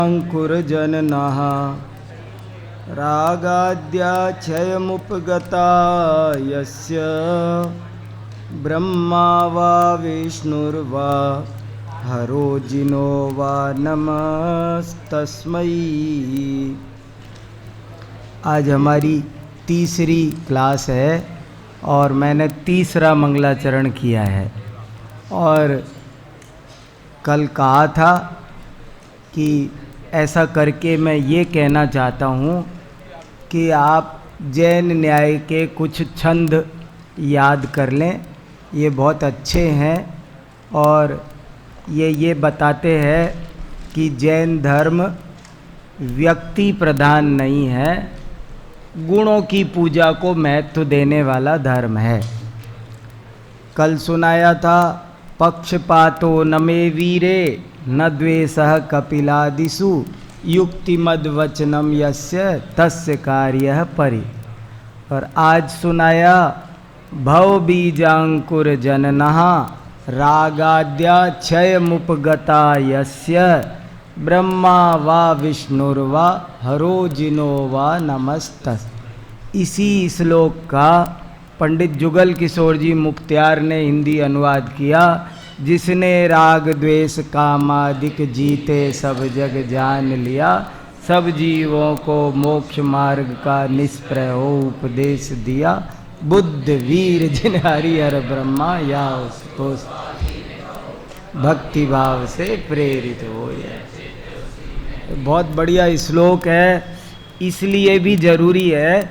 अंकुरजननः रागाद्याक्षयमुपगता यस्य ब्रह्मा वा विष्णुर्वा हरो जिनो वा नमस्तस्मै। आज हमारी तीसरी क्लास है और मैंने तीसरा मंगलाचरण किया है। और कल कहा था कि ऐसा करके मैं ये कहना चाहता हूँ कि आप जैन न्याय के कुछ छंद याद कर लें, ये बहुत अच्छे हैं और ये बताते हैं कि जैन धर्म व्यक्ति प्रधान नहीं है, गुणों की पूजा को महत्व देने वाला धर्म है। कल सुनाया था पक्षपातो न मे वीरे न द्वेषः कपिलादिषु युक्तिमद्वचनम यस्य तस्य कार्यः परि। और आज सुनाया भव बीजांकुर जननः रागाद्या क्षयमुपगता यस्य ब्रह्मा वा विष्णुर्वा हरो जिनो वा नमस्तस्। इसी श्लोक का पंडित जुगल किशोर जी मुख्तियार ने हिंदी अनुवाद किया। जिसने राग द्वेष कामादिक जीते सब जग जान लिया, सब जीवों को मोक्ष मार्ग का निष्प्रय हो उपदेश दिया, बुद्ध वीर जिन हरिहर ब्रह्मा या उसको भक्ति भाव से प्रेरित हो। बहुत बढ़िया श्लोक है। इसलिए भी जरूरी है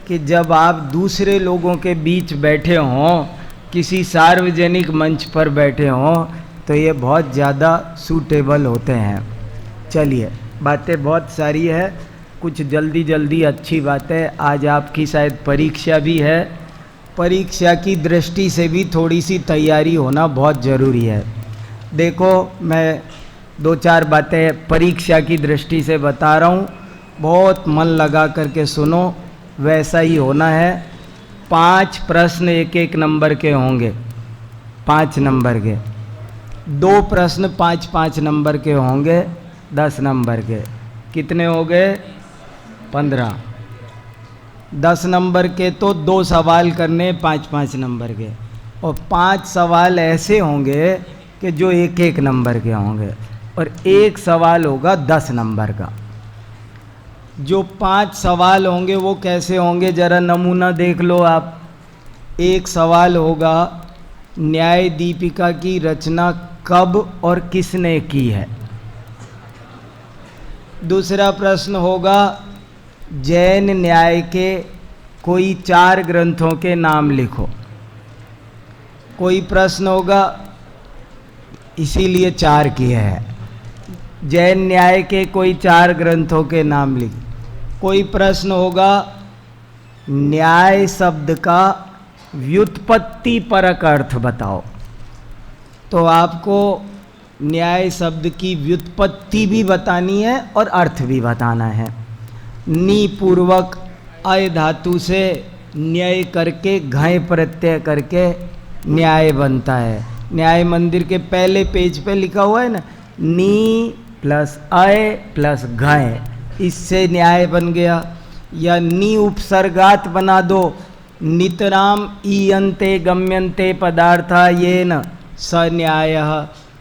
कि जब आप दूसरे लोगों के बीच बैठे हों, किसी सार्वजनिक मंच पर बैठे हों, तो ये बहुत ज़्यादा सूटेबल होते हैं। चलिए, बातें बहुत सारी है, कुछ जल्दी जल्दी अच्छी बातें। आज आपकी शायद परीक्षा भी है, परीक्षा की दृष्टि से भी थोड़ी सी तैयारी होना बहुत ज़रूरी है। देखो, मैं दो चार बातें परीक्षा की दृष्टि से बता रहा हूँ, बहुत मन लगा करके सुनो, वैसा ही होना है। 5 प्रश्न एक एक नंबर के होंगे, 5 नंबर के। 2 प्रश्न 5-5 नंबर के होंगे, 10 नंबर के। कितने हो गए? 15। 10 नंबर के तो 2 सवाल करने 5-5 नंबर के, और 5 सवाल ऐसे होंगे कि जो एक एक नंबर के होंगे, और एक सवाल होगा 10 नंबर का। जो 5 सवाल होंगे वो कैसे होंगे, जरा नमूना देख लो आप। एक सवाल होगा न्याय दीपिका की रचना कब और किसने की है। दूसरा प्रश्न होगा जैन न्याय के कोई 4 ग्रंथों के नाम लिखो। कोई प्रश्न होगा, इसीलिए 4 किए हैं, जैन न्याय के कोई 4 ग्रंथों के नाम लिख। कोई प्रश्न होगा न्याय शब्द का व्युत्पत्ति परक अर्थ बताओ। तो आपको न्याय शब्द की व्युत्पत्ति भी बतानी है और अर्थ भी बताना है। नी पूर्वक अय धातु से न्याय करके घय प्रत्यय करके न्याय बनता है। न्याय मंदिर के पहले पेज पे लिखा हुआ है ना, नी प्लस अय प्लस घय, इससे न्याय बन गया। या नी उपसर्गात बना दो, नितराम ईयन्ते गम्यन्ते पदार्था येन स न्यायः।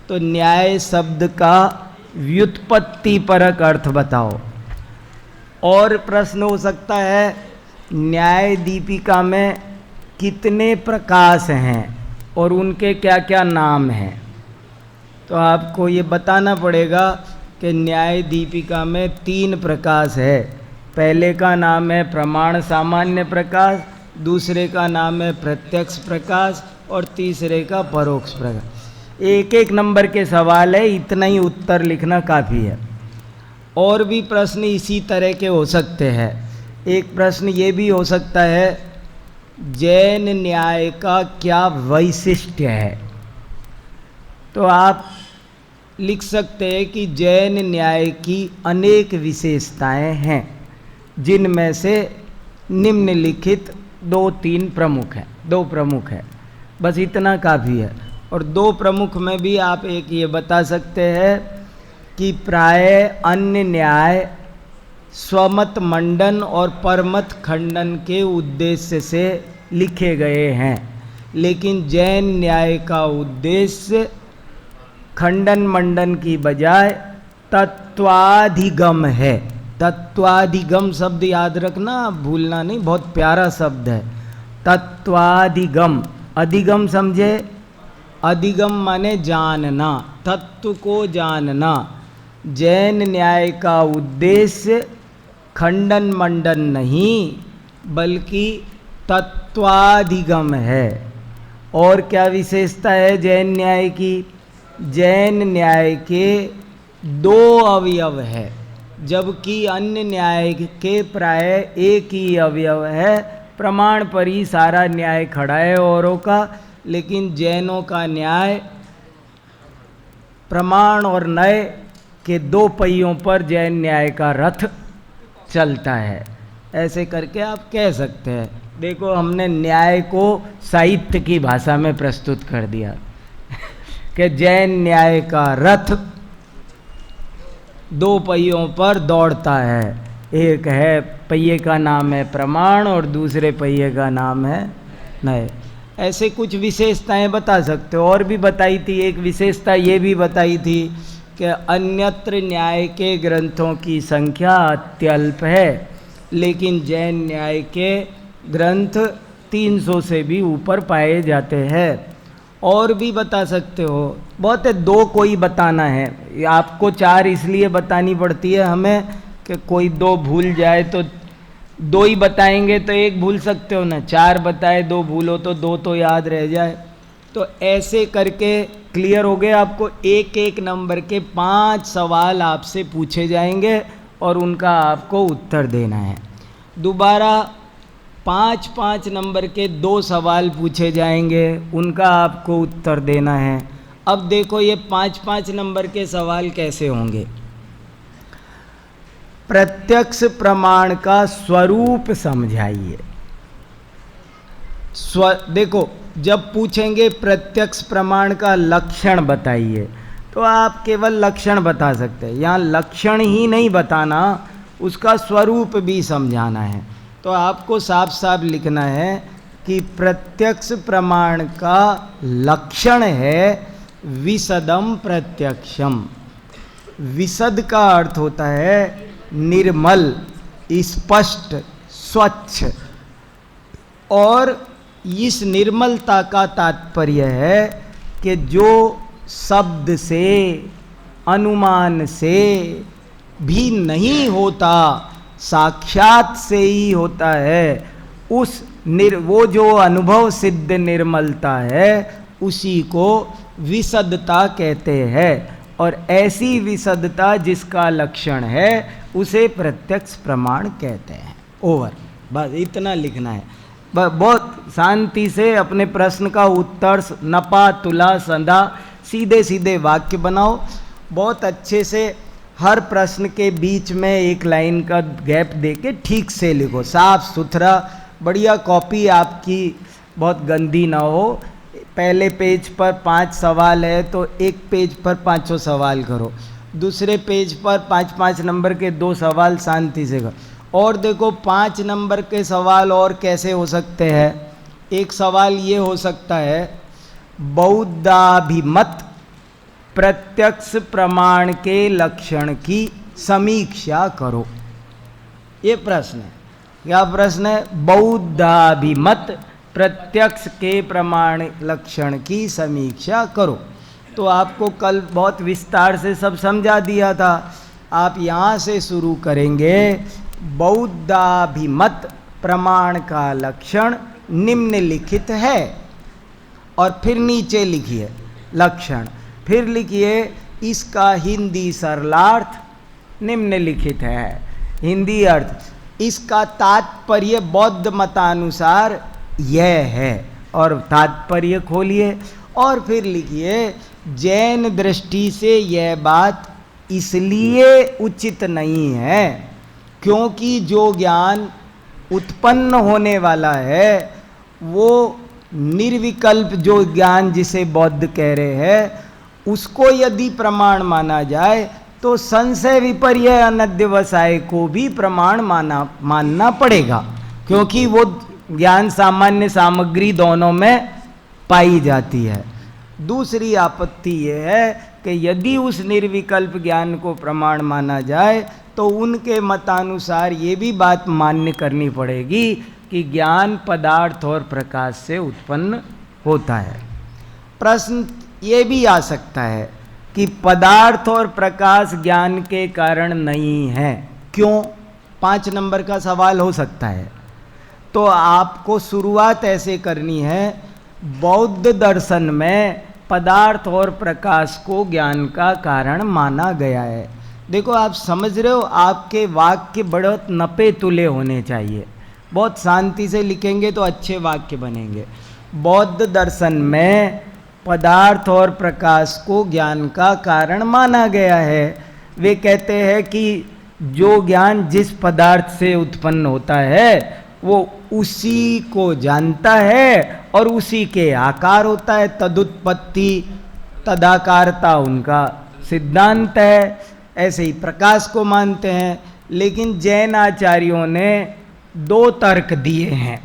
तो न्याय शब्द का व्युत्पत्ति परक अर्थ बताओ। और प्रश्न हो सकता है न्याय दीपिका में कितने प्रकाश हैं और उनके क्या क्या नाम हैं। तो आपको ये बताना पड़ेगा कि न्याय दीपिका में 3 प्रकाश है। पहले का नाम है प्रमाण सामान्य प्रकाश, दूसरे का नाम है प्रत्यक्ष प्रकाश, और तीसरे का परोक्ष प्रकाश। एक एक नंबर के सवाल है, इतना ही उत्तर लिखना काफ़ी है। और भी प्रश्न इसी तरह के हो सकते हैं। एक प्रश्न ये भी हो सकता है जैन न्याय का क्या वैशिष्ट्य है। तो आप लिख सकते हैं कि जैन न्याय की अनेक विशेषताएं हैं, जिनमें से निम्नलिखित 2-3 प्रमुख हैं। 2 प्रमुख है, बस इतना काफ़ी है। और 2 प्रमुख में भी आप एक ये बता सकते हैं कि प्राय अन्य न्याय स्वमत मंडन और परमत खंडन के उद्देश्य से लिखे गए हैं, लेकिन जैन न्याय का उद्देश्य खंडन मंडन की बजाय तत्वाधिगम है। तत्वाधिगम शब्द याद रखना, भूलना नहीं, बहुत प्यारा शब्द है। तत्वाधिगम, अधिगम समझे? अधिगम माने जानना, तत्व को जानना। जैन न्याय का उद्देश्य खंडन मंडन नहीं बल्कि तत्वाधिगम है। और क्या विशेषता है जैन न्याय की? जैन न्याय के 2 अवयव है, जबकि अन्य न्याय के प्राय एक ही अवयव है। प्रमाण पर ही सारा न्याय खड़ा है औरों का, लेकिन जैनों का न्याय प्रमाण और नय के 2 पहियों पर जैन न्याय का रथ चलता है। ऐसे करके आप कह सकते हैं। देखो, हमने न्याय को साहित्य की भाषा में प्रस्तुत कर दिया कि जैन न्याय का रथ 2 पहियों पर दौड़ता है। एक है पहिए का नाम है प्रमाण और दूसरे पहिए का नाम है नय। ऐसे कुछ विशेषताएं बता सकते हो। और भी बताई थी, एक विशेषता ये भी बताई थी कि अन्यत्र न्याय के ग्रंथों की संख्या अत्यल्प है, लेकिन जैन न्याय के ग्रंथ 300 से भी ऊपर पाए जाते हैं। और भी बता सकते हो, बहुत है, 2 कोई बताना है। आपको 4 इसलिए बतानी पड़ती है हमें कि कोई 2 भूल जाए तो 2 ही बताएंगे तो 1 भूल सकते हो ना। 4 बताए 2 भूलो तो 2 तो याद रह जाए। तो ऐसे करके क्लियर हो गए। आपको एक एक नंबर के 5 सवाल आपसे पूछे जाएंगे और उनका आपको उत्तर देना है। दोबारा 5-5 नंबर के 2 सवाल पूछे जाएंगे, उनका आपको उत्तर देना है। अब देखो ये 5-5 नंबर के सवाल कैसे होंगे। प्रत्यक्ष प्रमाण का स्वरूप समझाइए। देखो, जब पूछेंगे प्रत्यक्ष प्रमाण का लक्षण बताइए, तो आप केवल लक्षण बता सकते हैं। यहाँ लक्षण ही नहीं बताना, उसका स्वरूप भी समझाना है। तो आपको साफ साफ लिखना है कि प्रत्यक्ष प्रमाण का लक्षण है विशदम प्रत्यक्षम। विशद का अर्थ होता है निर्मल, स्पष्ट, स्वच्छ। और इस निर्मलता का तात्पर्य है कि जो शब्द से, अनुमान से भी नहीं होता, साक्षात से ही होता है, वो जो अनुभव सिद्ध निर्मलता है उसी को विशदता कहते हैं। और ऐसी विशदता जिसका लक्षण है उसे प्रत्यक्ष प्रमाण कहते हैं। ओवर, बस इतना लिखना है। बहुत शांति से अपने प्रश्न का उत्तर नपा तुला संधा सीधे सीधे वाक्य बनाओ। बहुत अच्छे से हर प्रश्न के बीच में एक लाइन का गैप देके ठीक से लिखो, साफ सुथरा, बढ़िया कॉपी आपकी बहुत गंदी ना हो। पहले पेज पर 5 सवाल है तो एक पेज पर 5 सवाल करो, दूसरे पेज पर 5-5 नंबर के 2 सवाल शांति से करो। और देखो 5 नंबर के सवाल और कैसे हो सकते हैं। एक सवाल ये हो सकता है, बौद्धाभिमत प्रत्यक्ष प्रमाण के लक्षण की समीक्षा करो। ये प्रश्न है। क्या प्रश्न है? बौद्धाभिमत प्रत्यक्ष के प्रमाण लक्षण की समीक्षा करो। तो आपको कल बहुत विस्तार से सब समझा दिया था। आप यहाँ से शुरू करेंगे। बौद्धाभिमत प्रमाण का लक्षण निम्नलिखित है, और फिर नीचे लिखिए लक्षण, फिर लिखिए इसका हिंदी सरलार्थ निम्नलिखित है। हिंदी अर्थ, इसका तात्पर्य बौद्ध मतानुसार यह है, और तात्पर्य खोलिए और फिर लिखिए जैन दृष्टि से यह बात इसलिए उचित नहीं है क्योंकि जो ज्ञान उत्पन्न होने वाला है वो निर्विकल्प जो ज्ञान जिसे बौद्ध कह रहे हैं उसको यदि प्रमाण माना जाए तो संशय विपर्य अनध्यवसाय को भी प्रमाण मानना पड़ेगा, क्योंकि वो ज्ञान सामान्य सामग्री दोनों में पाई जाती है। दूसरी आपत्ति यह है कि यदि उस निर्विकल्प ज्ञान को प्रमाण माना जाए तो उनके मतानुसार ये भी बात मान्य करनी पड़ेगी कि ज्ञान पदार्थ और प्रकाश से उत्पन्न होता है। प्रश्न ये भी आ सकता है कि पदार्थ और प्रकाश ज्ञान के कारण नहीं है, क्यों? 5 नंबर का सवाल हो सकता है। तो आपको शुरुआत ऐसे करनी है, बौद्ध दर्शन में पदार्थ और प्रकाश को ज्ञान का कारण माना गया है। देखो, आप समझ रहे हो, आपके वाक्य बहुत नपे तुले होने चाहिए, बहुत शांति से लिखेंगे तो अच्छे वाक्य बनेंगे। बौद्ध दर्शन में पदार्थ और प्रकाश को ज्ञान का कारण माना गया है। वे कहते हैं कि जो ज्ञान जिस पदार्थ से उत्पन्न होता है वो उसी को जानता है और उसी के आकार होता है। तदुत्पत्ति तदाकारता उनका सिद्धांत है। ऐसे ही प्रकाश को मानते हैं। लेकिन जैन आचार्यों ने 2 तर्क दिए हैं।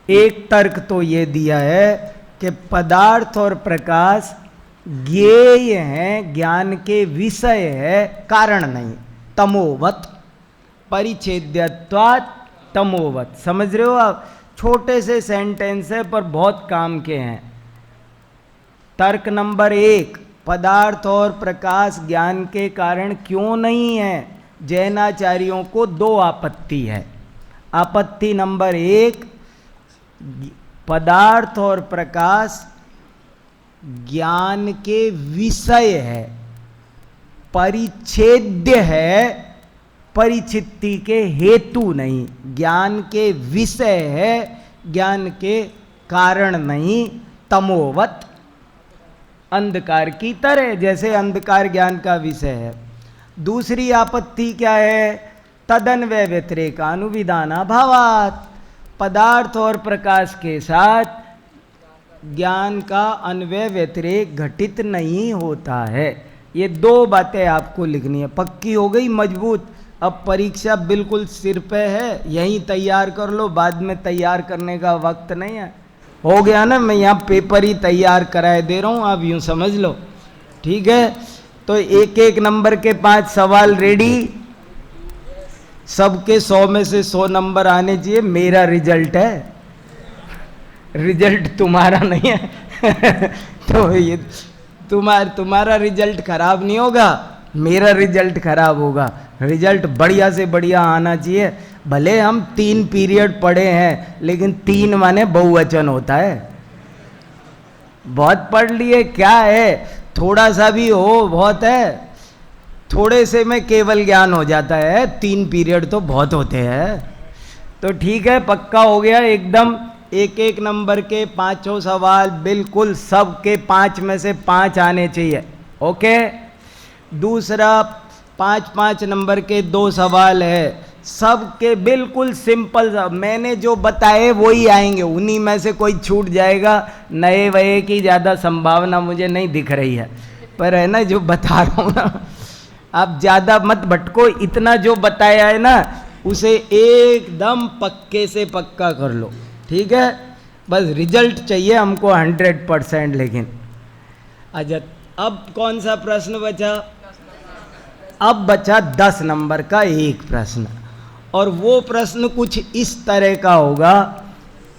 एक तर्क तो ये दिया है कि पदार्थ और प्रकाश ज्ञेय हैं, ज्ञान के विषय है, कारण नहीं। तमोवत परिच्छेद्यत्वात् तमोवत। समझ रहे हो आप? छोटे से सेंटेंस है पर बहुत काम के हैं। तर्क नंबर 1, पदार्थ और प्रकाश ज्ञान के कारण क्यों नहीं है? जैनाचार्यों को 2 आपत्ति है। आपत्ति नंबर 1, पदार्थ और प्रकाश ज्ञान के विषय है, परिच्छेद्य है, परिचित्ति के हेतु नहीं। ज्ञान के विषय है, ज्ञान के कारण नहीं। तमोवत, अंधकार की तरह, जैसे अंधकार ज्ञान का विषय है। दूसरी आपत्ति क्या है? तदन्वय व्यतिरेकानुविधानाभावात्, पदार्थ और प्रकाश के साथ ज्ञान का अन्वय व्यतिरेक घटित नहीं होता है। ये 2 बातें आपको लिखनी है। पक्की हो गई, मजबूत। अब परीक्षा बिल्कुल सिर पे है, यहीं तैयार कर लो, बाद में तैयार करने का वक्त नहीं है। हो गया ना, मैं यहाँ पेपर ही तैयार कराए दे रहा हूँ, आप यूँ समझ लो। ठीक है, तो 1-1 नंबर के 5 सवाल रेडी। सबके 100 में से 100 नंबर आने चाहिए। मेरा रिजल्ट है, रिजल्ट तुम्हारा नहीं है। तो ये तुम्हारा रिजल्ट खराब नहीं होगा, मेरा रिजल्ट खराब होगा। रिजल्ट बढ़िया से बढ़िया आना चाहिए। भले हम 3 पीरियड पढ़े हैं, लेकिन 3 माने बहुवचन होता है। बहुत पढ़ लिए क्या है, थोड़ा सा भी हो बहुत है। थोड़े से में केवल ज्ञान हो जाता है, 3 पीरियड तो बहुत होते हैं। तो ठीक है, पक्का हो गया एकदम। 1-1 नंबर के 5 सवाल बिल्कुल सबके 5 में से 5 आने चाहिए। ओके। दूसरा 5-5 नंबर के 2 सवाल है, सबके बिल्कुल सिंपल। मैंने जो बताए वही आएंगे, उन्हीं में से कोई छूट जाएगा। नए वये की ज़्यादा संभावना मुझे नहीं दिख रही है, पर है ना जो बता रहा हूँ ना, आप ज़्यादा मत भटको। इतना जो बताया है ना उसे एकदम पक्के से पक्का कर लो। ठीक है, बस रिजल्ट चाहिए हमको 100%। लेकिन अच्छा, अब कौन सा प्रश्न बचा? अब बचा 10 नंबर का एक प्रश्न, और वो प्रश्न कुछ इस तरह का होगा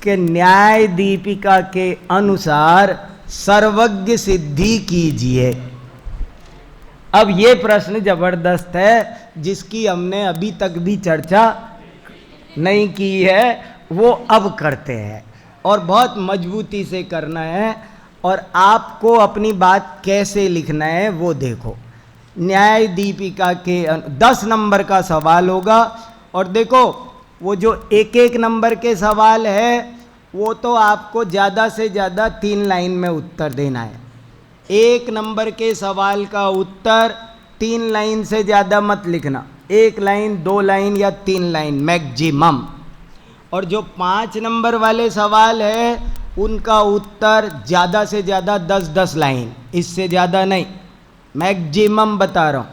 कि न्याय दीपिका के अनुसार सर्वज्ञ सिद्धि कीजिए। अब ये प्रश्न जबरदस्त है, जिसकी हमने अभी तक भी चर्चा नहीं की है, वो अब करते हैं और बहुत मजबूती से करना है। और आपको अपनी बात कैसे लिखना है वो देखो। न्याय दीपिका के 10 नंबर का सवाल होगा। और देखो, वो जो 1-1 नंबर के सवाल है वो तो आपको ज़्यादा से ज़्यादा 3 लाइन में उत्तर देना है। 1 नंबर के सवाल का उत्तर 3 लाइन से ज़्यादा मत लिखना, 1 लाइन, 2 लाइन या 3 लाइन मैक्सिमम। और जो 5 नंबर वाले सवाल है उनका उत्तर ज़्यादा से ज़्यादा 10-10 लाइन, इससे ज़्यादा नहीं, मैक्सिमम बता रहा हूँ।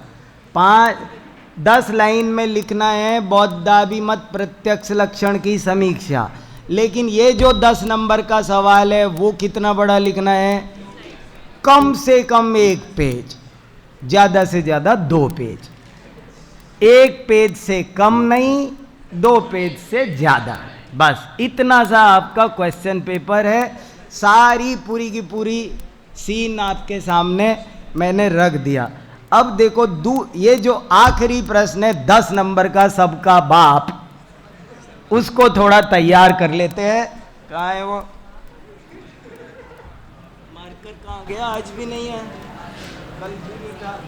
10 लाइन में लिखना है बौद्धाभिमत प्रत्यक्ष लक्षण की समीक्षा, लेकिन ये जो 10 नंबर का सवाल है वो कितना बड़ा लिखना है? कम से कम 1 पेज, ज्यादा से ज्यादा 2 पेज। 1 पेज से कम नहीं, 2 पेज से ज्यादा, बस इतना सा आपका क्वेश्चन पेपर है। सारी पूरी की पूरी सीन आपके सामने मैंने रख दिया। अब देखो ये जो आखिरी प्रश्न है 10 नंबर का, सबका बाप, उसको थोड़ा तैयार कर लेते हैं। कहाँ है वो मार्कर? कहाँ गया? आज भी नहीं है, कल भी नहीं था।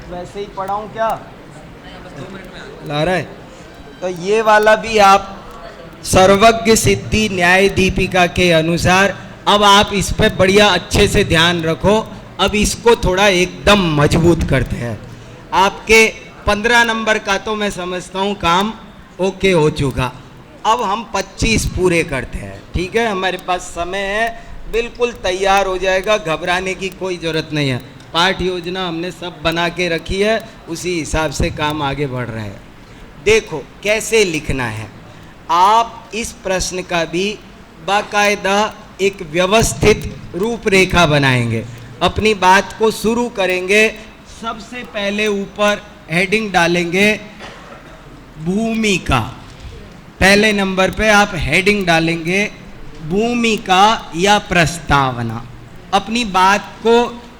वैसे ही पढ़ाऊं क्या? ला रहा है तो ये वाला भी आप सर्वज्ञ सिद्धि न्याय दीपिका के अनुसार, अब आप इस पे बढ़िया अच्छे से ध्यान रखो। अब इसको थोड़ा एकदम मजबूत करते हैं। आपके 15 नंबर का तो मैं समझता हूँ काम ओके हो चुका। अब हम 25 पूरे करते हैं, ठीक है? हमारे पास समय है, बिल्कुल तैयार हो जाएगा, घबराने की कोई ज़रूरत नहीं है। पाठ योजना हमने सब बना के रखी है, उसी हिसाब से काम आगे बढ़ रहा है। देखो कैसे लिखना है। आप इस प्रश्न का भी बाकायदा एक व्यवस्थित रूपरेखा बनाएंगे। अपनी बात को शुरू करेंगे, सबसे पहले ऊपर हेडिंग डालेंगे भूमिका। पहले नंबर पे आप हेडिंग डालेंगे भूमिका या प्रस्तावना। अपनी बात को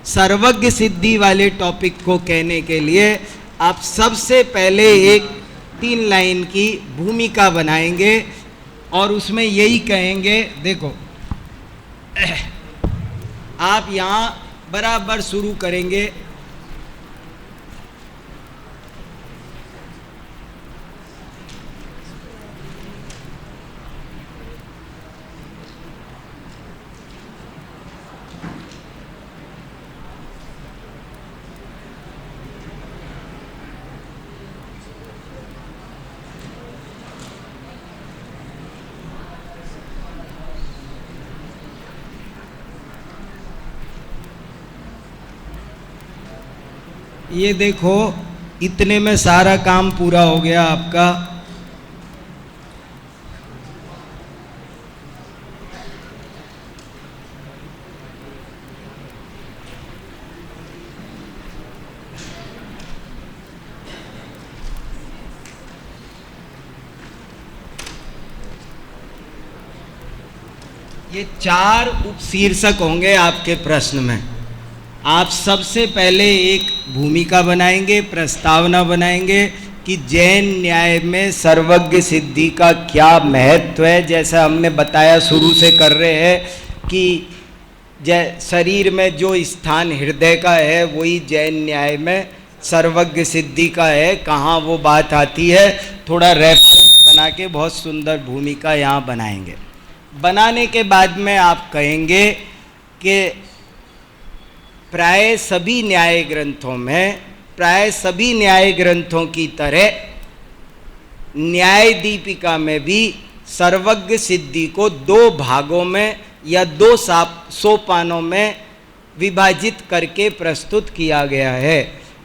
सर्वज्ञ सिद्धि वाले टॉपिक को कहने के लिए आप सबसे पहले एक 3 लाइन की भूमिका बनाएंगे और उसमें यही कहेंगे, देखो आप यहाँ बराबर शुरू करेंगे। ये देखो इतने में सारा काम पूरा हो गया आपका। ये 4 उपशीर्षक होंगे आपके प्रश्न में। आप सबसे पहले एक भूमिका बनाएंगे, प्रस्तावना बनाएंगे कि जैन न्याय में सर्वज्ञ सिद्धि का क्या महत्व है। जैसा हमने बताया, शुरू से कर रहे हैं कि शरीर में जो स्थान हृदय का है वही जैन न्याय में सर्वज्ञ सिद्धि का है। कहाँ वो बात आती है, थोड़ा रेफरेंस बना के बहुत सुंदर भूमिका यहाँ बनाएंगे। बनाने के बाद में आप कहेंगे कि प्राय सभी न्याय ग्रंथों की तरह न्याय दीपिका में भी सर्वज्ञ सिद्धि को 2 भागों में या 2 सोपानों में विभाजित करके प्रस्तुत किया गया है।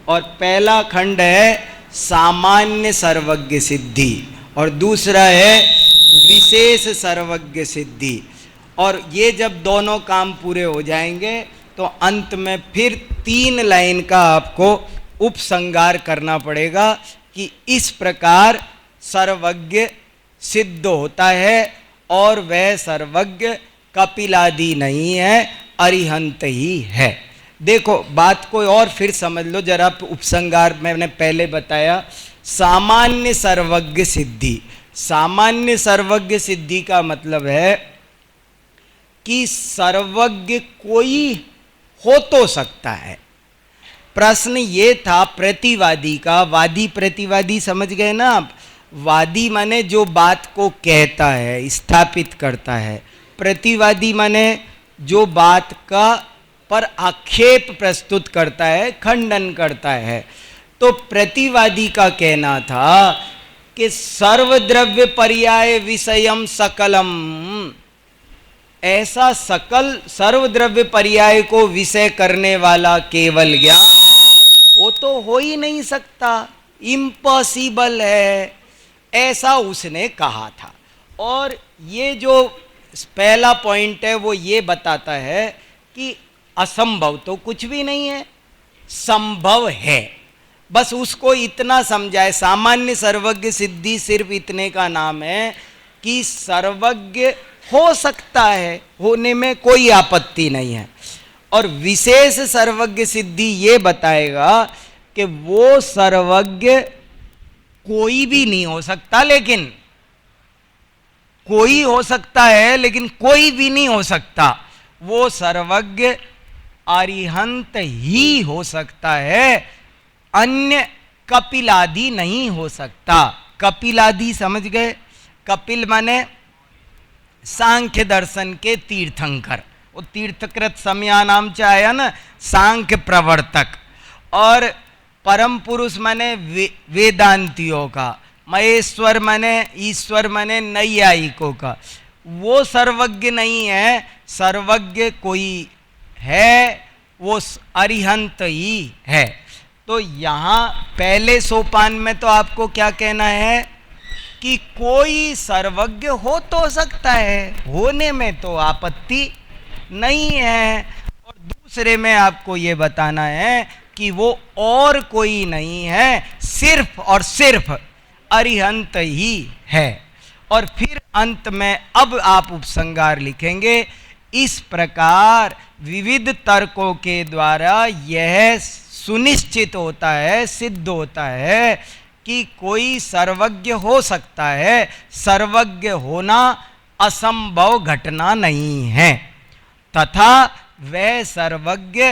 और पहला खंड है सामान्य सर्वज्ञ सिद्धि और दूसरा है विशेष सर्वज्ञ सिद्धि। और ये जब दोनों काम पूरे हो जाएंगे तो अंत में फिर 3 लाइन का आपको उपसंहार करना पड़ेगा कि इस प्रकार सर्वज्ञ सिद्ध होता है और वह सर्वज्ञ कपिलादि नहीं है, अरिहंत ही है। देखो बात को और फिर समझ लो जरा। उपसंहार मैंने पहले बताया, सामान्य सर्वज्ञ सिद्धि। सामान्य सर्वज्ञ सिद्धि का मतलब है कि सर्वज्ञ कोई हो तो सकता है। प्रश्न ये था प्रतिवादी का, वादी प्रतिवादी समझ गए ना आप? वादी माने जो बात को कहता है, स्थापित करता है। प्रतिवादी माने जो बात का पर आक्षेप प्रस्तुत करता है, खंडन करता है। तो प्रतिवादी का कहना था कि सर्वद्रव्य पर्याय विषयम सकलम, ऐसा सकल सर्वद्रव्य पर्याय को विषय करने वाला केवल ज्ञान वो तो हो ही नहीं सकता, इम्पॉसिबल है, ऐसा उसने कहा था। और ये जो पहला पॉइंट है वो ये बताता है कि असंभव तो कुछ भी नहीं है, संभव है। बस उसको इतना समझाए, सामान्य सर्वज्ञ सिद्धि सिर्फ इतने का नाम है कि सर्वज्ञ हो सकता है, होने में कोई आपत्ति नहीं है। और विशेष सर्वज्ञ सिद्धि ये बताएगा कि वो सर्वज्ञ कोई भी नहीं हो सकता, लेकिन कोई हो सकता है लेकिन कोई भी नहीं हो सकता। वो सर्वज्ञ अरिहंत ही हो सकता है, अन्य कपिलादि नहीं हो सकता। कपिलादि समझ गए? कपिल माने सांख्य दर्शन के तीर्थंकर, वो तीर्थकृत समया नाम चाहे ना, सांख्य प्रवर्तक। और परम पुरुष माने वेदांतियों का, महेश्वर माने ईश्वर माने नैयायिकों का। वो सर्वज्ञ नहीं है, सर्वज्ञ कोई है, वो अरिहंत ही है। तो यहाँ पहले सोपान में तो आपको क्या कहना है कि कोई सर्वज्ञ हो तो सकता है, होने में तो आपत्ति नहीं है। और दूसरे में आपको ये बताना है कि वो और कोई नहीं है, सिर्फ और सिर्फ अरिहंत ही है। और फिर अंत में अब आप उपसंहार लिखेंगे, इस प्रकार विविध तर्कों के द्वारा यह सुनिश्चित होता है, सिद्ध होता है कि कोई सर्वज्ञ हो सकता है, सर्वज्ञ होना असंभव घटना नहीं है, तथा वह सर्वज्ञ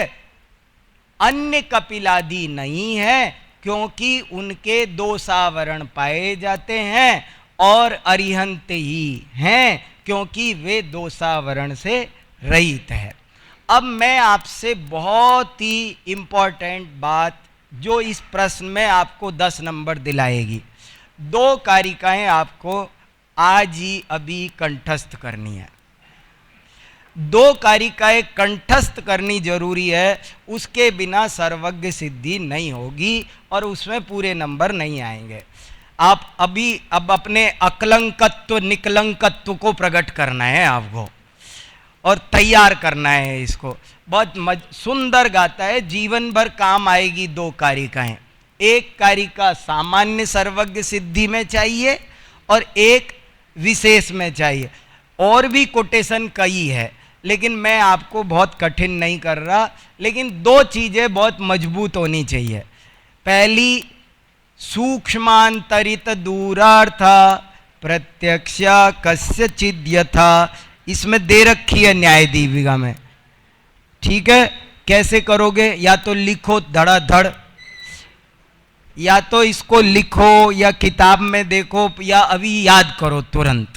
अन्य कपिलादि नहीं है, क्योंकि उनके दोषावरण पाए जाते हैं, और अरिहंत ही हैं क्योंकि वे दोषावरण से रहित है। अब मैं आपसे बहुत ही इंपॉर्टेंट बात, जो इस प्रश्न में आपको 10 नंबर दिलाएगी, 2 कारिकाएं आपको आज ही अभी कंठस्थ करनी है। 2 कारिकाएं कंठस्थ करनी जरूरी है, उसके बिना सर्वज्ञ सिद्धि नहीं होगी और उसमें पूरे नंबर नहीं आएंगे। आप अब अपने अकलंकत्व निकलंकत्व को प्रकट करना है आपको, और तैयार करना है इसको। बहुत सुंदर गाता है, जीवन भर काम आएगी 2 कारिकाएं। एक कारिका सामान्य सर्वज्ञ सिद्धि में चाहिए और एक विशेष में चाहिए। और भी कोटेशन कई है, लेकिन मैं आपको बहुत कठिन नहीं कर रहा, लेकिन 2 चीजें बहुत मजबूत होनी चाहिए। पहली, सूक्ष्मांतरित दूरार्थ प्रत्यक्षा कस्यचिद यथा, इसमें दे रखी है न्याय दीपिका में, ठीक है? कैसे करोगे? या तो लिखो धड़ाधड़, या तो इसको लिखो या किताब में देखो, या अभी याद करो तुरंत।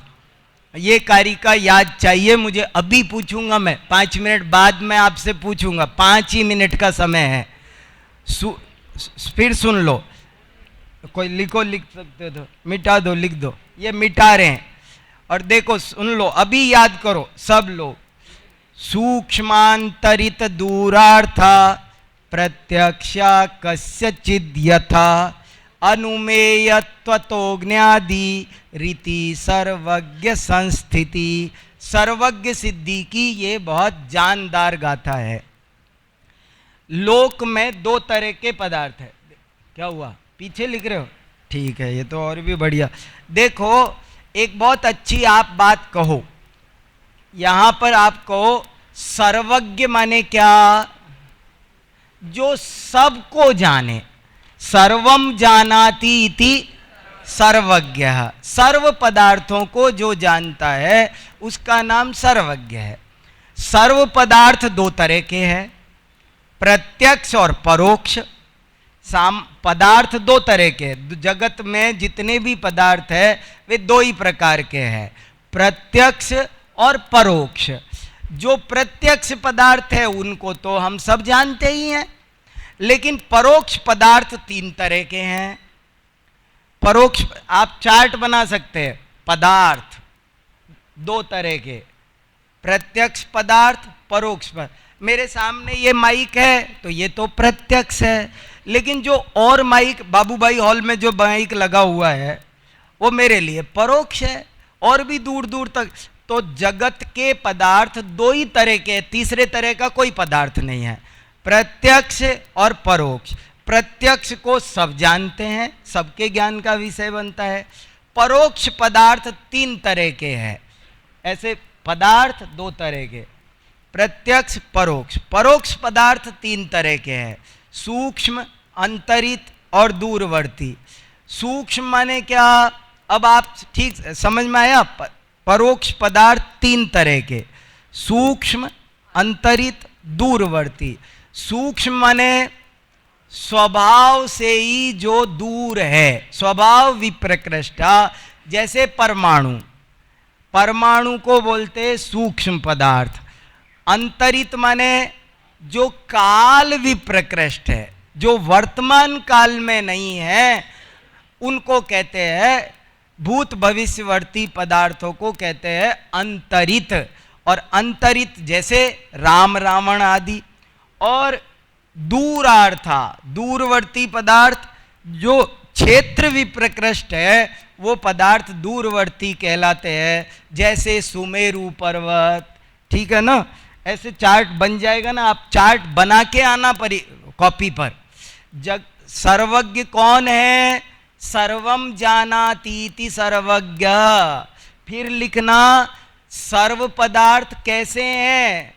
ये कारिका याद चाहिए मुझे, अभी पूछूंगा मैं, 5 मिनट बाद मैं आपसे पूछूंगा, 5 ही मिनट का समय है। फिर सुन लो, कोई लिखो, लिख सकते हो, मिटा दो, लिख दो, ये मिटा रहे हैं। और देखो, सुन लो, अभी याद करो सब लोग। सूक्ष्मांतरित दूरार्थ प्रत्यक्षा कस्यचिद यथा अनुमेयत्वतोज्ञादि रीति सर्वज्ञ संस्थिति। सर्वज्ञ सिद्धि की ये बहुत जानदार गाथा है। लोक में 2 तरह के पदार्थ है। क्या हुआ? पीछे लिख रहे हो? ठीक है, ये तो और भी बढ़िया। देखो, एक बहुत अच्छी आप बात कहो, यहां पर आप कहो सर्वज्ञ माने क्या? जो सबको जाने, सर्वम जानाति इति सर्वज्ञ। सर्व पदार्थों को जो जानता है उसका नाम सर्वज्ञ है। सर्व पदार्थ 2 तरह के हैं, प्रत्यक्ष और परोक्ष। पदार्थ 2 तरह के, जगत में जितने भी पदार्थ है वे 2 ही प्रकार के हैं, प्रत्यक्ष और परोक्ष। जो प्रत्यक्ष पदार्थ है उनको तो हम सब जानते ही हैं, लेकिन परोक्ष पदार्थ 3 तरह के हैं। परोक्ष, आप चार्ट बना सकते हैं, पदार्थ 2 तरह के, प्रत्यक्ष पदार्थ, परोक्ष पदार्थ। मेरे सामने ये माइक है तो ये तो प्रत्यक्ष है, लेकिन जो और माइक बाबूभाई हॉल में जो माइक लगा हुआ है वो मेरे लिए परोक्ष है, और भी दूर दूर तक। तो जगत के पदार्थ दो ही तरह के, तीसरे तरह का कोई पदार्थ नहीं है, प्रत्यक्ष और परोक्ष। प्रत्यक्ष को सब जानते हैं, सबके ज्ञान का विषय बनता है। परोक्ष पदार्थ तीन तरह के हैं। ऐसे पदार्थ दो तरह के, प्रत्यक्ष परोक्ष। परोक्ष पदार्थ तीन तरह के हैं, सूक्ष्म, अंतरित और दूरवर्ती। सूक्ष्म माने क्या, अब आप ठीक समझ में आया? परोक्ष पदार्थ तीन तरह के, सूक्ष्म, अंतरित, दूरवर्ती। सूक्ष्म माने स्वभाव से ही जो दूर है, स्वभाव विप्रकृष्टा, जैसे परमाणु, परमाणु को बोलते सूक्ष्म पदार्थ। अंतरित माने जो काल विप्रकृष्ट है, जो वर्तमान काल में नहीं है, उनको कहते हैं, भूत भविष्यवर्ती पदार्थों को कहते हैं अंतरित। और अंतरित जैसे राम, रावण आदि। और दूरार्था, दूरवर्ती पदार्थ, जो क्षेत्र विप्रकृष्ट है वो पदार्थ दूरवर्ती कहलाते हैं, जैसे सुमेरु पर्वत। ठीक है ना? ऐसे चार्ट बन जाएगा ना, आप चार्ट बना के आना कॉपी पर। जग सर्वज्ञ कौन है? सर्वम जानातीति सर्वज्ञ। फिर लिखना सर्व पदार्थ कैसे हैं?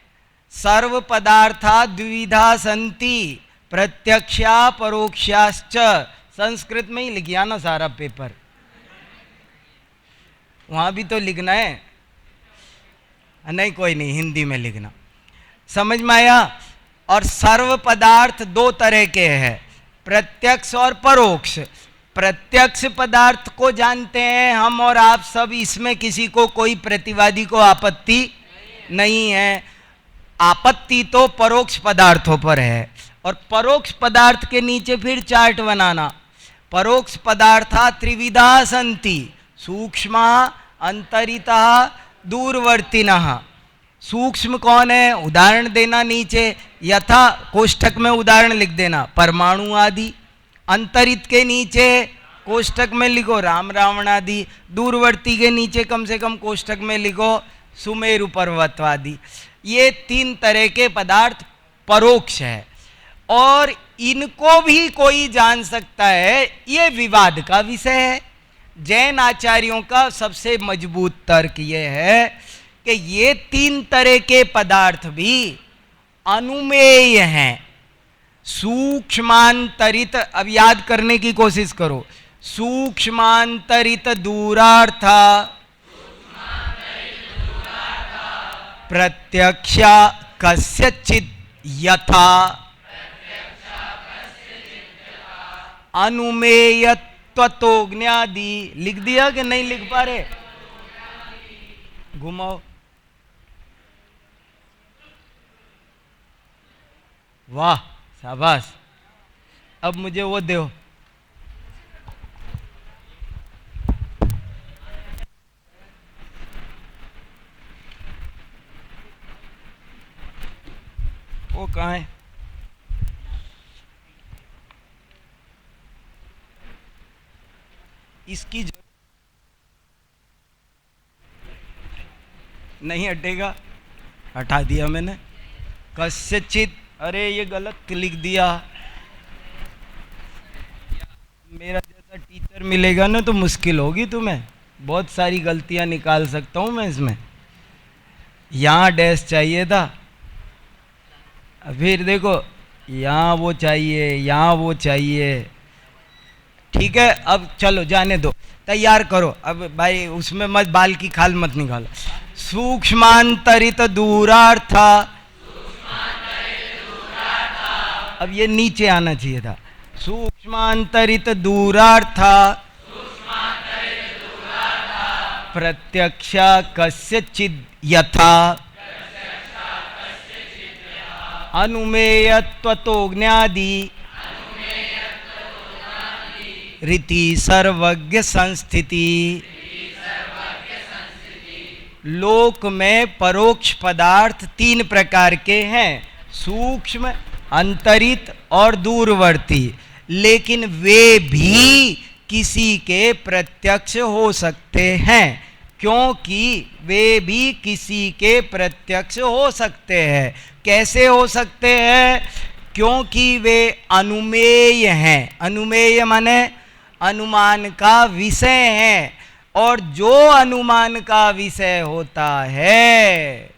सर्व पदार्था द्विविधा संति, प्रत्यक्षा परोक्षाश्च। संस्कृत में ही लिखिया ना सारा पेपर, वहां भी तो लिखना है। नहीं कोई नहीं, हिंदी में लिखना। समझ में आया? और सर्व पदार्थ दो तरह के हैं, प्रत्यक्ष और परोक्ष। प्रत्यक्ष पदार्थ को जानते हैं हम और आप सब, इसमें किसी को कोई प्रतिवादी को आपत्ति नहीं है। आपत्ति तो परोक्ष पदार्थों पर है। और परोक्ष पदार्थ के नीचे फिर चार्ट बनाना। परोक्ष पदार्था त्रिविधा संति, सूक्ष्म, अंतरिता, दूरवर्तिनः। सूक्ष्म कौन है? उदाहरण देना नीचे, यथा कोष्ठक में उदाहरण लिख देना, परमाणु आदि। अंतरित के नीचे कोष्ठक में लिखो राम, रावण आदि। दूरवर्ती के नीचे कम से कम कोष्ठक में लिखो सुमेरु पर्वत आदि। ये तीन तरह के पदार्थ परोक्ष है, और इनको भी कोई जान सकता है, ये विवाद का विषय है। जैन आचार्यों का सबसे मजबूत तर्क ये है कि ये तीन तरह के पदार्थ भी अनुमेय हैं। सूक्ष्मांतरित, अब याद करने की कोशिश करो, सूक्ष्मांतरित दूरार्था, प्रत्यक्षा कस्यचित् यथा, अनुमेयत्वतो ज्ञादि। लिख दिया कि नहीं लिख पा रहे? घुमाओ। वाह शाबाश। अब मुझे वो दो। वो कहाँ है? इसकी नहीं हटेगा, हटा दिया मैंने। कस्यचित्, अरे ये गलत लिख दिया। मेरा जैसा टीचर मिलेगा ना तो मुश्किल होगी तुम्हें, बहुत सारी गलतियां निकाल सकता हूं मैं इसमें। यहाँ डैश चाहिए था, फिर देखो यहाँ वो चाहिए, यहाँ वो चाहिए। ठीक है, अब चलो जाने दो, तैयार करो। अब भाई उसमें मत, बाल की खाल मत निकालो। सूक्ष्मांतरित दूरार्था, अब ये नीचे आना चाहिए था। सूक्ष्मांतरित दूरार्था, प्रत्यक्षा कस्यचिद् यथा, अनुमेयत्वतो ज्ञादि, रीति सर्वज्ञ संस्थिति। लोक में परोक्ष पदार्थ तीन प्रकार के हैं, सूक्ष्म, अंतरित और दूरवर्ती, लेकिन वे भी किसी के प्रत्यक्ष हो सकते हैं। क्योंकि वे भी किसी के प्रत्यक्ष हो सकते हैं। कैसे हो सकते हैं? क्योंकि वे अनुमेय हैं। अनुमेय माने अनुमान का विषय है, और जो अनुमान का विषय होता है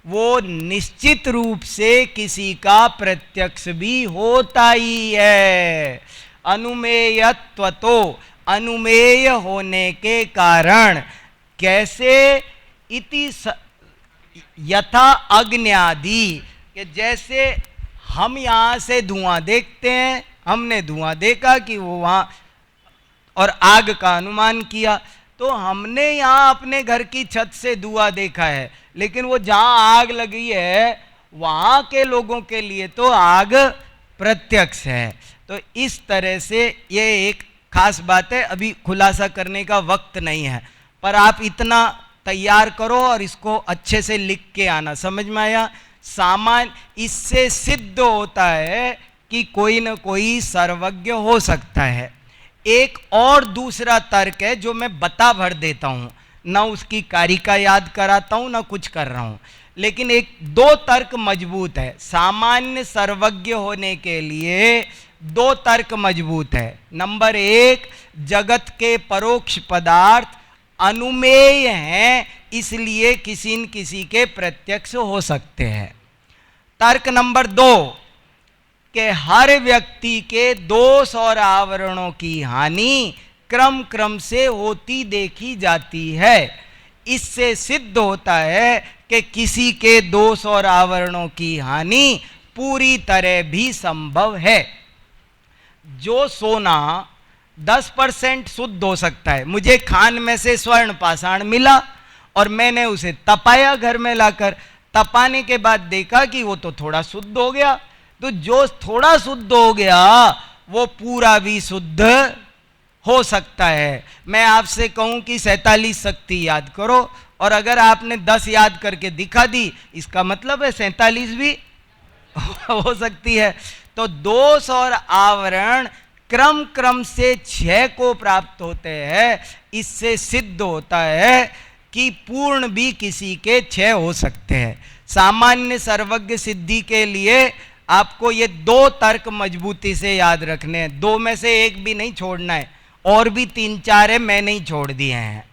वो निश्चित रूप से किसी का प्रत्यक्ष भी होता ही है। अनुमेयत्व तो अनुमेय होने के कारण, कैसे? इति यथा अग्न्यादि, कि जैसे हम यहाँ से धुआं देखते हैं, हमने धुआं देखा कि वो वहाँ, और आग का अनुमान किया, तो हमने यहाँ अपने घर की छत से धुआं देखा है, लेकिन वो जहाँ आग लगी है वहाँ के लोगों के लिए तो आग प्रत्यक्ष है। तो इस तरह से ये एक खास बात है, अभी खुलासा करने का वक्त नहीं है, पर आप इतना तैयार करो और इसको अच्छे से लिख के आना। समझ में आया? सामान्य इससे सिद्ध होता है कि कोई न कोई सर्वज्ञ हो सकता है। एक और दूसरा तर्क है जो मैं बता भर देता हूं, ना उसकी कारिका याद कराता हूं ना कुछ कर रहा हूं, लेकिन एक दो तर्क मजबूत है। सामान्य सर्वज्ञ होने के लिए दो तर्क मजबूत है। नंबर एक, जगत के परोक्ष पदार्थ अनुमेय हैं, इसलिए किसी न किसी के प्रत्यक्ष हो सकते हैं। तर्क नंबर दो, कि हर व्यक्ति के दोष और आवरणों की हानि क्रम क्रम से होती देखी जाती है। इससे सिद्ध होता है कि किसी के दोष और आवरणों की हानि पूरी तरह भी संभव है। जो सोना 10% शुद्ध हो सकता है, मुझे खान में से स्वर्ण पाषाण मिला और मैंने उसे तपाया, घर में लाकर तपाने के बाद देखा कि वो तो थोड़ा शुद्ध हो गया, तो जो थोड़ा शुद्ध हो गया वो पूरा भी शुद्ध हो सकता है। मैं आपसे कहूं कि 47 शक्ति याद करो, और अगर आपने 10 याद करके दिखा दी, इसका मतलब है 47 भी हो सकती है। तो दोष और आवरण क्रम क्रम से 6 को प्राप्त होते हैं। इससे सिद्ध होता है कि पूर्ण भी किसी के 6 हो सकते हैं। सामान्य सर्वज्ञ सिद्धि के लिए आपको ये दो तर्क मजबूती से याद रखने हैं, दो में से एक भी नहीं छोड़ना है, और भी 3-4 है, मैं नहीं छोड़ दिए हैं।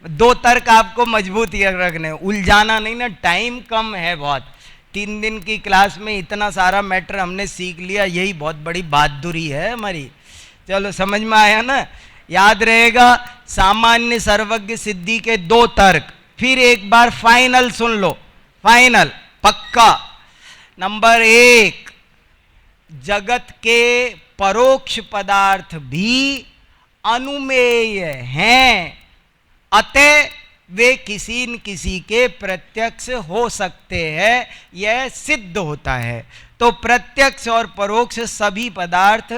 दो तर्क आपको मजबूत रखने हैं, उलझाना नहीं ना, टाइम कम है बहुत। 3 दिन की क्लास में इतना सारा मैटर हमने सीख लिया, यही बहुत बड़ी बहादुरी है हमारी। चलो समझ में आया ना? याद रहेगा, सामान्य सर्वज्ञ सिद्धि के दो तर्क। फिर एक बार फाइनल सुन लो, फाइनल पक्का। नंबर 1, जगत के परोक्ष पदार्थ भी अनुमेय हैं, अतः वे किसी न किसी के प्रत्यक्ष हो सकते हैं, यह सिद्ध होता है। तो प्रत्यक्ष और परोक्ष सभी पदार्थ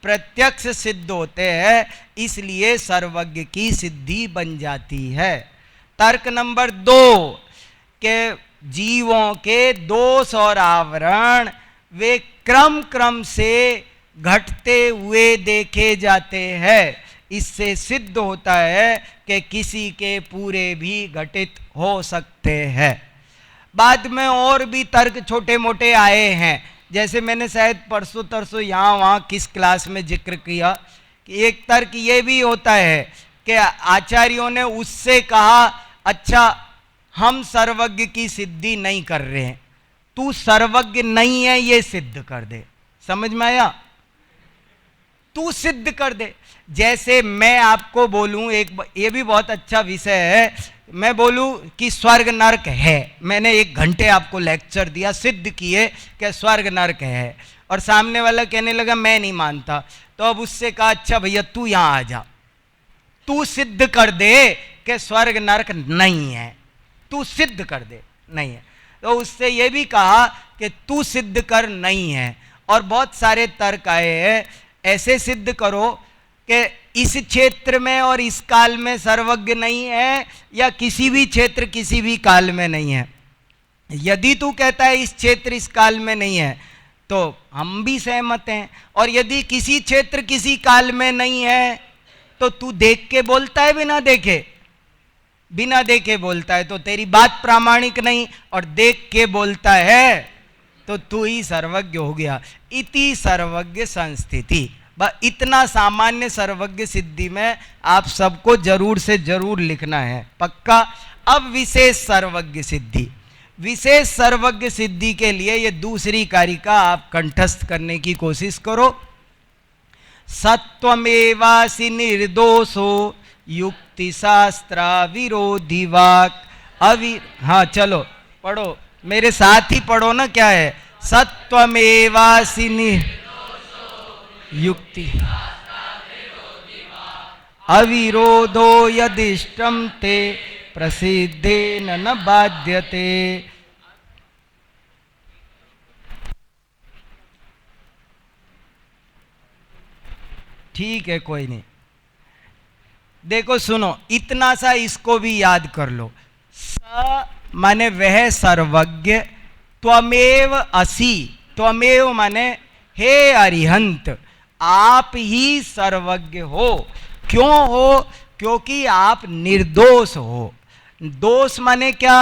प्रत्यक्ष सिद्ध होते हैं, इसलिए सर्वज्ञ की सिद्धि बन जाती है। तर्क नंबर 2, के जीवों के दोष और आवरण वे क्रम क्रम से घटते हुए देखे जाते हैं। इससे सिद्ध होता है कि किसी के पूरे भी घटित हो सकते हैं। बाद में और भी तर्क छोटे मोटे आए हैं, जैसे मैंने शायद परसों तरसों यहाँ वहाँ किस क्लास में जिक्र किया कि एक तर्क ये भी होता है कि आचार्यों ने उससे कहा, अच्छा हम सर्वज्ञ की सिद्धि नहीं कर रहे हैं, तू सर्वज्ञ नहीं है ये सिद्ध कर दे। समझ में आया? तू सिद्ध कर दे। जैसे मैं आपको बोलूं, एक ये भी बहुत अच्छा विषय है, मैं बोलूं कि स्वर्ग नरक है, मैंने 1 घंटे आपको लेक्चर दिया, सिद्ध किए कि स्वर्ग नरक है, और सामने वाला कहने लगा मैं नहीं मानता, तो अब उससे कहा अच्छा भैया तू यहां आ जा, तू सिद्ध कर दे कि स्वर्ग नरक नहीं है, तू सिद्ध कर दे नहीं है। तो उससे ये भी कहा कि तू सिद्ध कर नहीं है। और बहुत सारे तर्क आए हैं, ऐसे सिद्ध करो कि इस क्षेत्र में और इस काल में सर्वज्ञ नहीं है, या किसी भी क्षेत्र किसी भी काल में नहीं है। यदि तू कहता है इस क्षेत्र इस काल में नहीं है तो हम भी सहमत हैं, और यदि किसी क्षेत्र किसी काल में नहीं है तो तू देख के बोलता है बिना देखे, बिना देखे बोलता है तो तेरी बात प्रामाणिक नहीं, और देख के बोलता है तो तू ही सर्वज्ञ हो गया। इति सर्वज्ञ संस्थिति। इतना सामान्य सर्वज्ञ सिद्धि में आप सबको जरूर से जरूर लिखना है, पक्का। अब विशेष सर्वज्ञ सिद्धि, विशेष सर्वज्ञ सिद्धि के लिए ये दूसरी कारिका आप कंठस्थ करने की कोशिश करो। सत्वमेवासि निर्दोषो युक्ति शास्त्रा विरोधी वाक हाँ चलो पढ़ो, मेरे साथ ही पढ़ो ना। क्या है? सत्वमेवासि युक्ति अविरोधो यदिष्टम ते प्रसिद्धेन न बाध्यते। ठीक है, कोई नहीं। देखो सुनो, इतना सा इसको भी याद कर लो। स माने वह सर्वज्ञ, त्वमेव असि, त्वमेव माने हे अरिहंत, आप ही सर्वज्ञ हो। क्यों हो? क्योंकि आप निर्दोष हो। दोष माने क्या?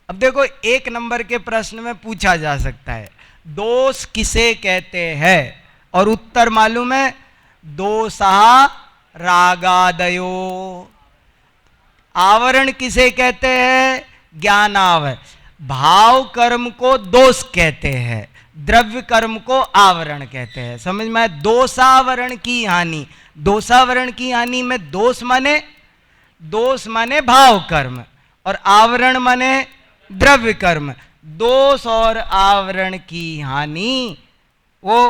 अब देखो, एक नंबर के प्रश्न में पूछा जा सकता है दोष किसे कहते हैं, और उत्तर मालूम है, दोषा रागादयो। आवरण किसे कहते हैं? ज्ञानावर। भाव कर्म को दोष कहते हैं, द्रव्य कर्म को आवरण कहते हैं। समझ में आया? दोषावरण की हानि, दोषावरण की हानि में दोष माने भाव कर्म, और आवरण माने द्रव्य कर्म। दोष और आवरण की हानि वो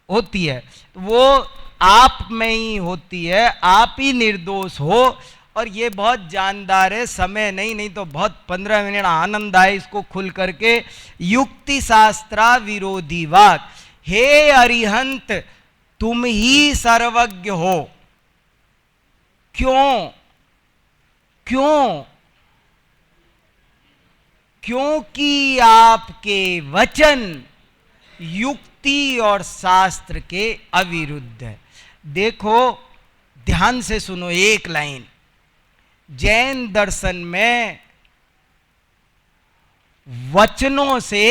होती है, वो आप में ही होती है, आप ही निर्दोष हो। और ये बहुत जानदार है, समय नहीं तो बहुत 15 मिनट आनंद आए इसको खुल करके। युक्ति शास्त्रा विरोधी वाक, हे अरिहंत तुम ही सर्वज्ञ हो। क्यों? क्यों? क्योंकि आपके वचन युक्ति और शास्त्र के अविरुद्ध है। देखो ध्यान से सुनो एक लाइन। जैन दर्शन में वचनों से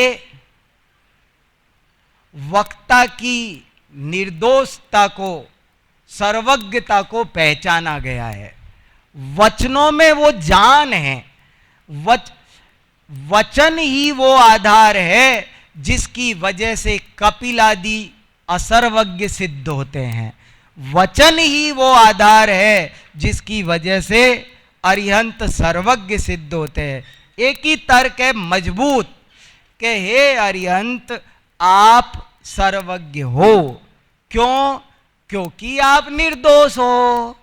वक्ता की निर्दोषता को, सर्वज्ञता को पहचाना गया है। वचनों में वो जान है, वचन ही वो आधार है जिसकी वजह से कपिल आदि असर्वज्ञ सिद्ध होते हैं। वचन ही वो आधार है जिसकी वजह से अरिहंत सर्वज्ञ सिद्ध होते हैं। एक ही तर्क है मजबूत कि हे अरिहंत आप सर्वज्ञ हो। क्यों? क्योंकि आप निर्दोष हो।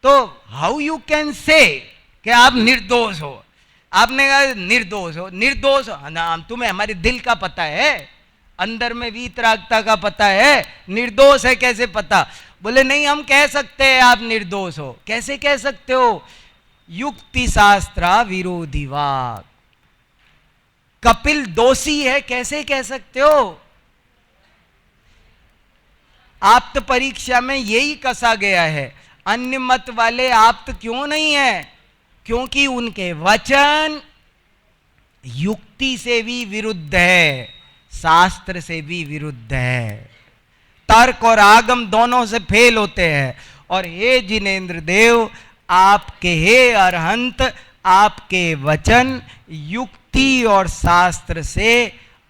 तो हाउ यू कैन से कि आप निर्दोष हो? आपने कहा निर्दोष हो, निर्दोष ना, तुम्हें हमारे दिल का पता है, अंदर में वीतरागता का पता है, निर्दोष है कैसे पता? बोले नहीं, हम कह सकते हैं आप निर्दोष हो। कैसे कह सकते हो? युक्ति शास्त्रा विरोधी वाक। कपिल दोषी है कैसे कह सकते हो? आप्त परीक्षा में यही कसा गया है। अन्य मत वाले आप्त क्यों नहीं है? क्योंकि उनके वचन युक्ति से भी विरुद्ध है, शास्त्र से भी विरुद्ध है। तर्क और आगम दोनों से फेल होते हैं। और हे जिनेन्द्र देव, आपके हे अरहंत, आपके वचन युक्ति और शास्त्र से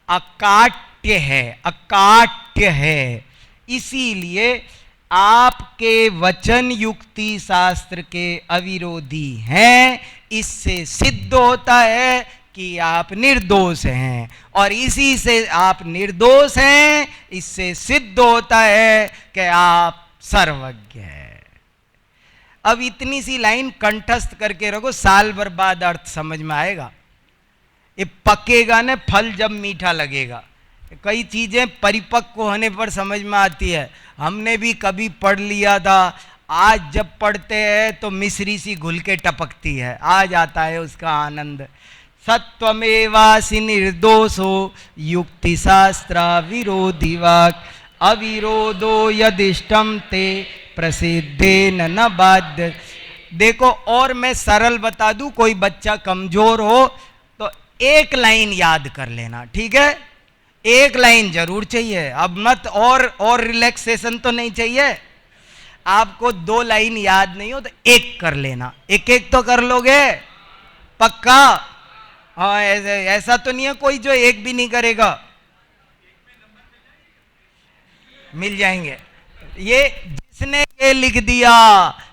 अकाट्य है, अकाट्य है। इसीलिए आपके वचन युक्ति शास्त्र के अविरोधी हैं। इससे सिद्ध होता है कि आप निर्दोष हैं, और इसी से आप निर्दोष हैं, इससे सिद्ध होता है कि आप सर्वज्ञ हैं। अब इतनी सी लाइन कंठस्थ करके रखो, साल भर बाद अर्थ समझ में आएगा। ये पकेगा न, फल जब मीठा लगेगा। कई चीजें परिपक्व होने पर समझ में आती है। हमने भी कभी पढ़ लिया था, आज जब पढ़ते हैं तो मिश्री सी घुल के टपकती है, आ जाता है उसका आनंद। सत्वमेवासि निर्दोषो युक्ति शास्त्र विरोधी वाक् अविरोधो यदिष्टम ते प्रसिद्धेन न बाध्य। देखो, और मैं सरल बता दूं, कोई बच्चा कमजोर हो तो एक लाइन याद कर लेना, ठीक है? एक लाइन जरूर चाहिए, अब मत और रिलैक्सेशन तो नहीं चाहिए। आपको 2 लाइन याद नहीं हो तो एक कर लेना, एक एक तो कर लोगे पक्का? हाँ, ऐसा तो नहीं है कोई जो एक भी नहीं करेगा। मिल जाएंगे। ये जिसने ये लिख दिया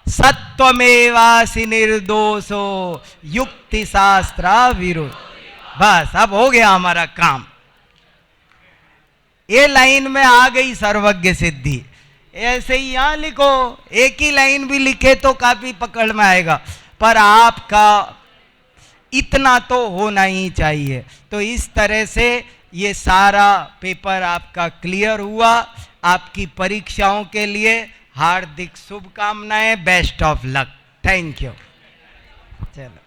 सत्वमेवासि निर्दोषो युक्ति शास्त्र विरोध, बस अब हो गया हमारा काम। ये लाइन में आ गई सर्वज्ञ सिद्धि। ऐसे ही यहां लिखो, एक ही लाइन भी लिखे तो काफी पकड़ में आएगा, पर आपका इतना तो होना ही चाहिए। तो इस तरह से ये सारा पेपर आपका क्लियर हुआ। आपकी परीक्षाओं के लिए हार्दिक शुभकामनाएं, best of luck. Thank you. चलो।